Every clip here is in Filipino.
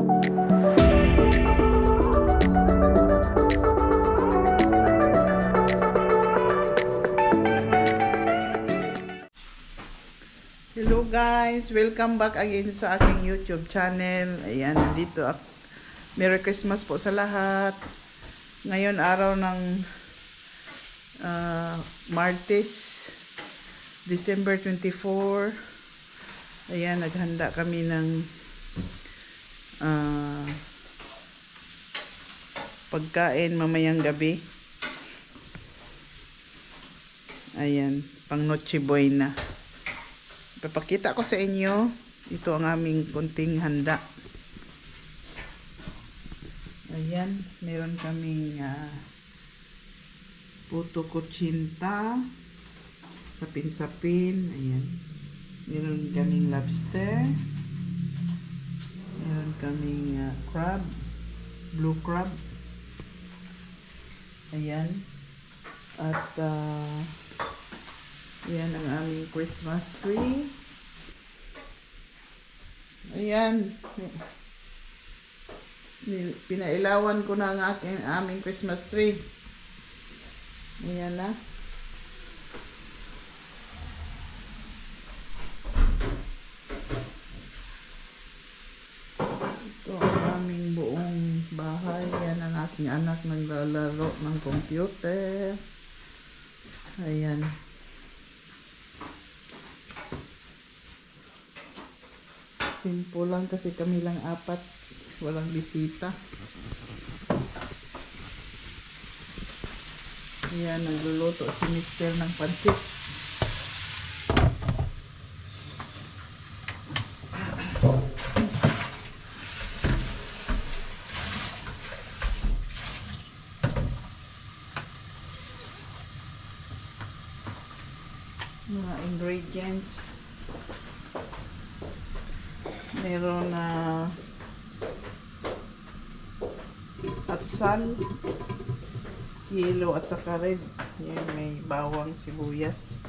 Hello guys, welcome back again sa aking YouTube channel. Ayan, nandito ako. Merry Christmas po sa lahat. Ngayon araw ng Martes, December 24. Ayan, naghanda kami ng pagkain mamayang gabi. Ayan, pang Noche Buena. Papakita ko sa inyo, ito ang aming kunting handa. Ayan, meron kaming puto kutsinta, sapin-sapin, ayan. Meron kaming lobster, meron kaming crab, blue crab, ayan. At yan ang aming Christmas tree. Ayan. Pinailawan ko na ang aming Christmas tree. Ayan na. Ito ang aming buong bahay. Yan ang aking anak naglalaro ng computer. Ayan. Simple lang kasi kami lang apat. Walang bisita. Ayan, nagluluto si Mister ng pansit. Mga ingredients. Meron na atsal, yellow at saka red. Yan, may bawang, sibuyas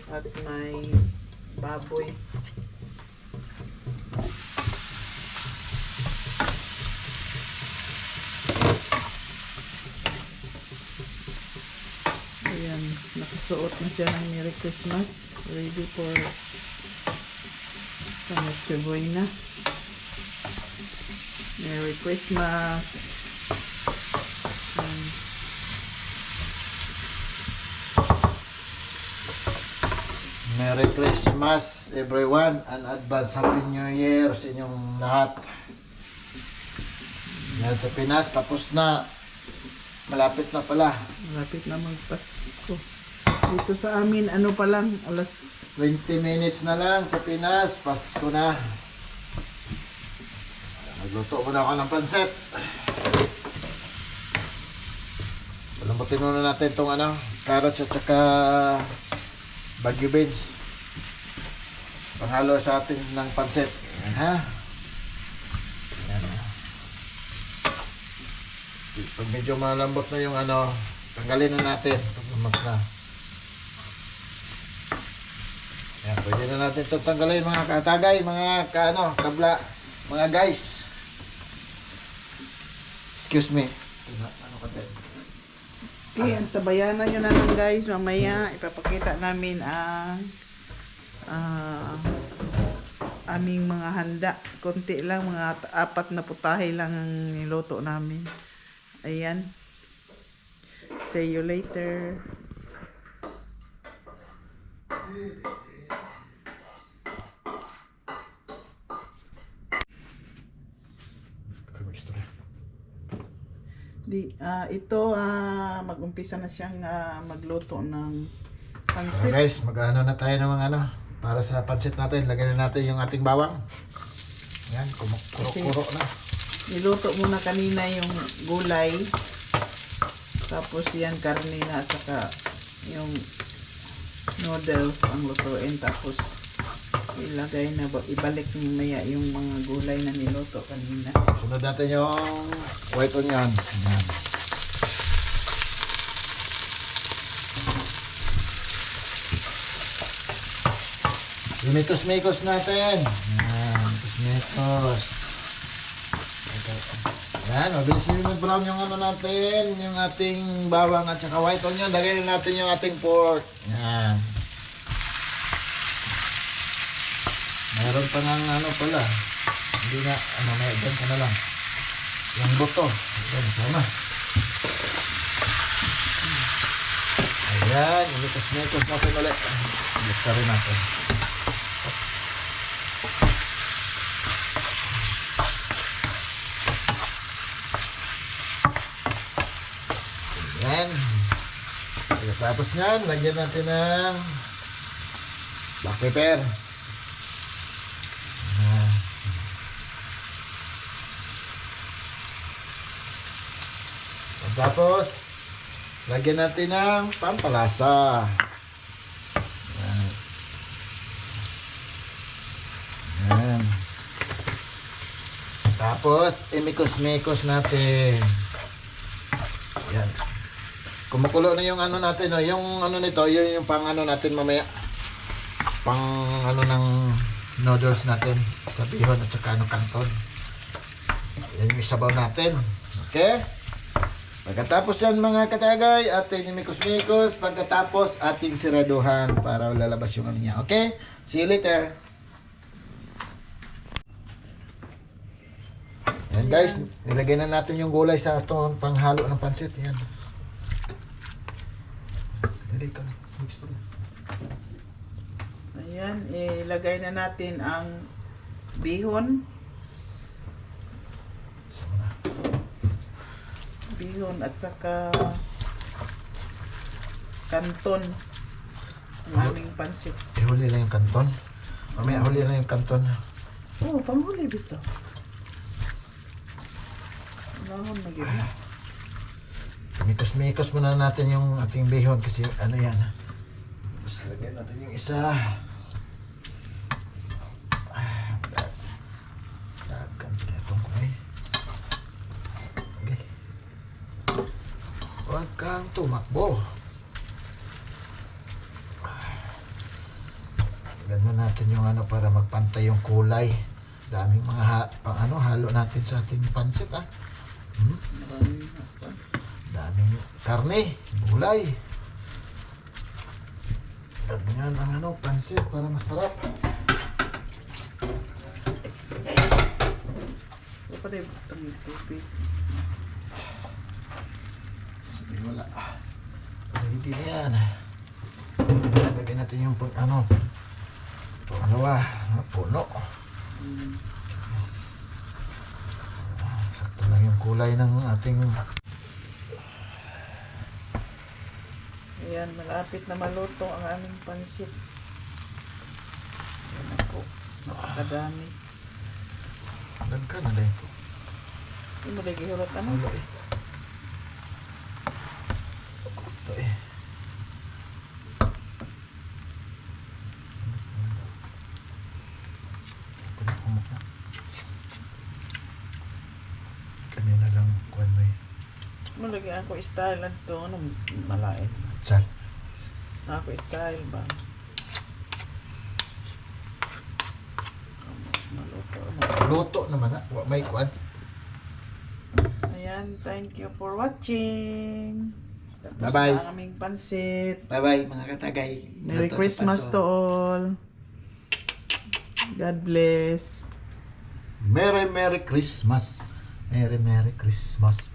at may baboy. Ayan, nakasuot na siya ng Merry Christmas, ready for sa Noche Buena. Merry Christmas. Merry Christmas everyone and advance Happy New Year sa inyong lahat. Yan sa Pinas, tapos na. Malapit na pala. Malapit na magpasko. Dito sa amin, ano pa lang, alas 20 minutes na lang sa Pinas, Pasko na. Nagluto muna ako ng pansit. Palambutin muna natin itong carrots at saka bagyo beans. Panghalo sa atin ng pansit. Ayan ha. Ayan ha. Pag medyo malambot na yung tanggalin na natin. Pag lumak na. Ayan, pwede na natin ito tanggalin mga katagay, mga kabla, mga guys. Excuse me. Ano ka din? okay, antabayanan nyo na lang guys. Mamaya ipapakita namin ang aming mga handa. Konti lang, mga 4 na putahe lang ang niluto namin. Ayan. See you later. Mag-umpisa na siyang magluto ng pansit. Guys, mag-ano na tayo ng mga para sa pansit natin. Lagyan na natin yung ating bawang. Yan, kuro-kuro na. Niluto muna kanina yung gulay. Tapos yan, karne na at saka yung noodles ang lutuin. Tapos ilagay na, ibalik maya yung mga gulay na niluto kanina. Sunod natin yung white onion. Yan. Imitos-mikos natin. Yan, imitos-mikos. Yan, mabilis yung mag-brown yung ano natin, yung ating bawang at saka white onion. Lagyan natin yung ating pork. Yan. Mayroon pa ng ano pala. Hindi na, ano, may dyan ka na lang. Yung buto. Yan, sama. Ayan, inikos-mikos natin ulit. Ilikos ka rin natin. Ayan. Tapos nyan, lagyan natin ng black pepper. Ayan. Tapos, lagyan natin ng pampalasa. Ayan. Ayan. Tapos, imikos-mikos natin. Ayan. Kumukulo na yung ano natin, no? Yung ano nito, yun yung pang ano natin mamaya. Pang ano ng noodles natin sa bihon at saka ano kanton. Yan yung isabaw natin. Okay? Pagkatapos yan mga katagay, ating imikos-mikos. Pagkatapos ating siraduhan para lalabas yung ano niya. Okay? See you later. Yan guys, nilagay na natin yung gulay sa itong panghalo ng pansit. Yan. Dali ka na. Gusto na. Ayan, ilagay na natin ang bihon. Sama na. Bihon at saka kanton. Ang aming pansit. Ihuli lang yung kanton. Mamaya huli lang yung kanton. Oh, panghuli dito. Lahon na gina. Mikos-mikos muna natin yung ating bihon kasi ano yan. Tapos lagyan natin yung isa. Dagan itong kumay. Okay. Huwag kang tumakbo. Lagyan natin yung ano para magpantay yung kulay. Daming mga halo natin sa ating pansit ah. Maraming hasta. Daming karne, gulay. Ganyan ang ano, pansit para masarap. Ito pa rin butang yung tubig. Sabi wala. Ready na yan. Lagyan natin yung ano, pangalawa, puno. Sakto lang yung kulay ng ating... Ayan, malapit na maluto ang aming pansit. Ayan ako, napakadami. Lagkan na lang ito. Hindi mo lagi hulot ano? Wala eh. Ito eh. Kumuk na. Kanina lang kuwan mo eh. Mo lagi ako style lang to, ano, malain. Sal. Ako style ba? Maluto na. Luto naman ha. May kuwan. Ayan, thank you for watching. Tapos Bye-bye. na ang aming pansit. Bye-bye mga katagay. Merry Luto na Christmas pa to all. God bless. Merry Christmas. Merry Christmas.